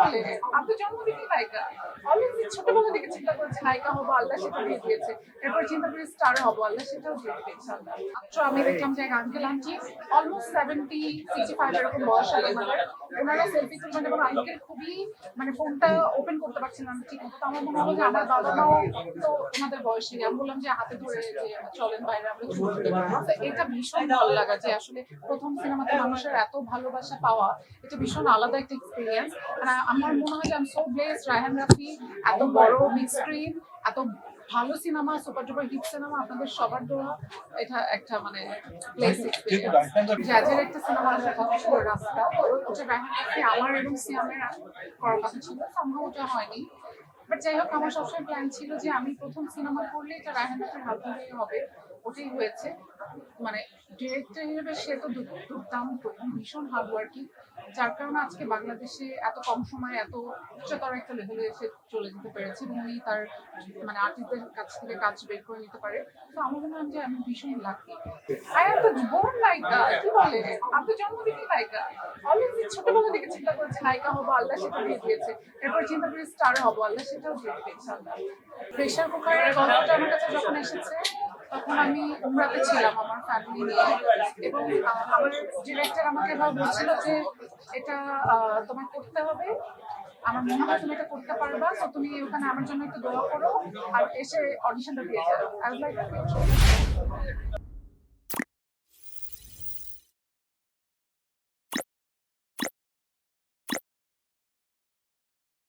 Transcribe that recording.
বলে আপনি জন্ম থেকে নায়িকা অলরেডি ছোটবেলা থেকে চিন্তা করেছে নায়িকা হবো, আল্লাহ সেটা দিয়ে দিয়েছে। এরপর চিন্তা করে স্টার হবো, আল্লাহ সেটাও দিয়ে দিয়েছে। মাত্র আমি দেখলাম যে এক আঙ্কেল আন্টি অলমোস্ট 70-65 এরকম বয়স হবে আমাদের, ওনারা সেলফি তুলবেন এবং আঙ্কেল খুবই মানে ফোনটা ওপেন করতে পারছিলাম না ঠিক মতো। তো আমার মনে হলো যে আমার বাবা মাও তো ওনাদের বয়সী, আমি বললাম যে হাতে ধরে যে চলেন বাইরে আমরা ছবি তুলি। তো এটা ভীষণ ভালো লাগা যে আসলে প্রথম সিনেমাতে মানুষের এত ভালোবাসা পাওয়া, এটা ভীষণ আলাদা একটা এক্সপিরিয়েন্স। আমার মনে হয় যে আমি সো ব্লেসড, রায়হান রাফি এত বড় বিগ স্ক্রিন, এত ভালো cinema, super duper hit cinema, আপনাদের সবার দোয়া, এটা একটা মানে প্লেস এক্সপিরিয়েন্স। জ্যাজের একটা সিনেমা আসার কথা ছিল রাস্তা, ওটা রায়হান রাফি আমার এবং সিয়ামের করার কথা ছিল, সম্ভব ওটা হয়নি। বাট যাই হোক, আমার সবসময় প্ল্যান ছিল যে আমি প্রথম সিনেমা করলে এটা রায়হান রাফির হাত ধরেই হবে, ওটাই হয়েছে। মানে ডিরেক্টর হিসেবে সে তো দুর্দান্ত এবং ভীষণ হার্ড ওয়ার্কিং, যার কারণে আজকে বাংলাদেশে এত কম সময়ে এত উচ্চতর একটা লেভেলে এসে চলে যেতে পেরেছে এবং উনি তার মানে আর্টিস্টদের কাছ থেকে কাজ বের করে নিতে পারে। তো আমার মনে হয় যে আমি ভীষণ লাকি। আই এম তো বোর্ন নায়িকা, কি বলে আপনি জন্ম থেকে নায়িকা অলরেডি ছোটবেলা থেকে চিন্তা করেছে নায়িকা হবো, আল্লাহ সেটা দিয়ে দিয়েছে। এরপর চিন্তা করে স্টার হবো, আল্লাহ সেটাও দিয়ে দিয়েছে। প্রেশার কুকারের গল্পটা আমার কাছে যখন এসেছে তখন আমি উমরাতে ছিলাম আমার ফ্যামিলি নিয়ে, এবং আমার ডিরেক্টর আমাকে এবার বলছিল যে এটা তোমার করতে হবে, আমার মনে হয় তুমি এটা করতে পারবা, তো তুমি ওখানে আমার জন্য একটু দোয়া করো আর এসে অডিশনটা দিয়ে যাও। I was like, okay.